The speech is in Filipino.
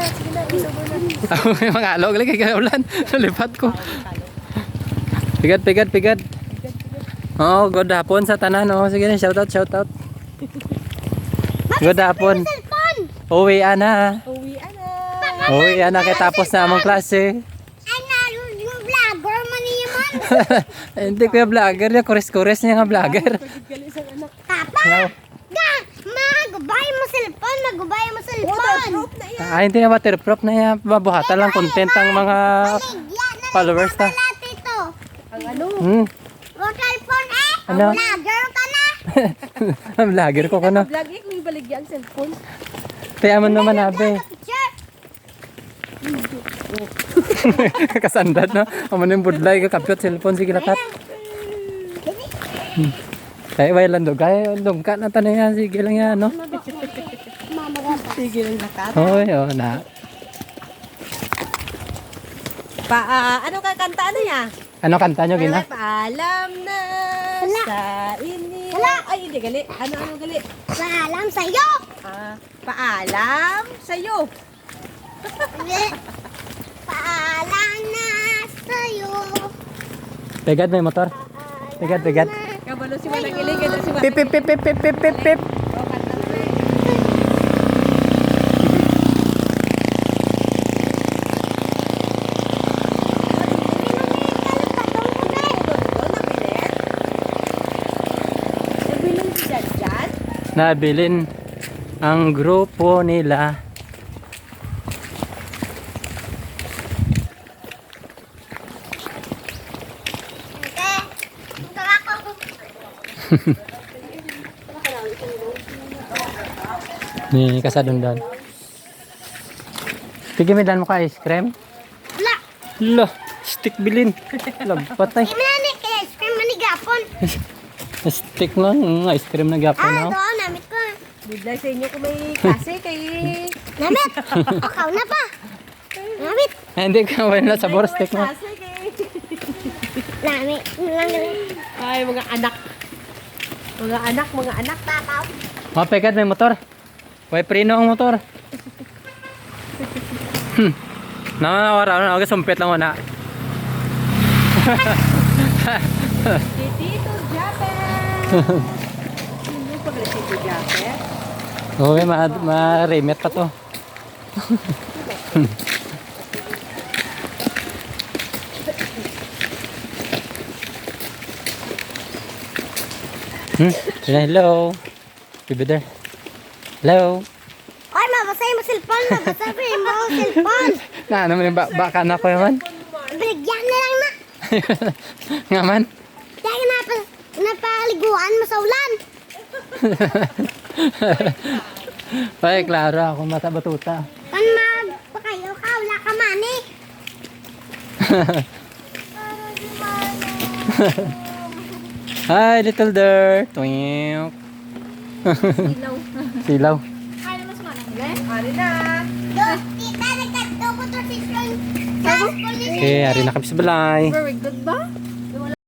sige na, isober na. May mga alog lagi kay ulan. Nalipat ko. Pigad. Oh, good hapon sa tanan. Oh, sige na, shout out. Good hapon. Uwi ana. Uwi ana kay tapos na among klase. Yung vlogger man naman. Hindi ko yung vlogger niya, kores niya nga vlogger. Papa! Magubay mo cellphone. Hindi na waterproof na yan. Mabuhatan lang content ang mga followers ta. Ang ano? Cellphone Ano? Vlogger ka na. Vlogger ko na. Vlog may baligyan cellphone. Kaya mo naman abe. Picture. Kasandad no. Amo ning budlay ka kapyot cellphone sige lakat. Kaya way lang do. Kaya dongka na tanay yan. Sige lang yan no. Sige lang lakat. Hoy, oh na. Ano ka kanta ano niya? Ano kanta nyo gina? Paalam na sa inyo. Ay, hindi gali. Ano gali? Paalam sa'yo. Paalam sa'yo. Paalam na sa'yo. Pegad may motor. Pegad. Kabalo si Manang Ilig. Pip. Nabilin ang grupo nila. Ni kasadundan. Tige medan mo ka ice cream? Wala. Lah, stick bilin. Lagpat na. Imani kaya ice cream manigapon. Stick lang, ice cream na gapon na. Doon, namit ko. Bigla sa inyo kung may klase kay... Namit. Okaw na pa. Namit. Hindi ka wala sa sabor stick mo. Klase kay... Namit. Ay, mga anak. Mga anak. Papaw. Mapegad may motor. Way prino ang motor. Nawara ako sumpit lang na. Tito Japet. Sino pa ba Tito Japet? Okay, ma-remit pa to. Hello. Baby there. Hello. Ay, mabasay mo cellphone. Mabasay mo cellphone. Na ano man baka na ko yaman. Baligyan na lang na. Nga man. Dahil napaliguan mo sa ulan. Ay, klaro ako mata batuta. Kan magpakayo ka, wala ka mani. Hi, little dirt. Twink. Silaw. Ay, mas manang. Ari na. Tita, nagkatubo to si Sean. Okay, ari na kami sa balay. Very good ba?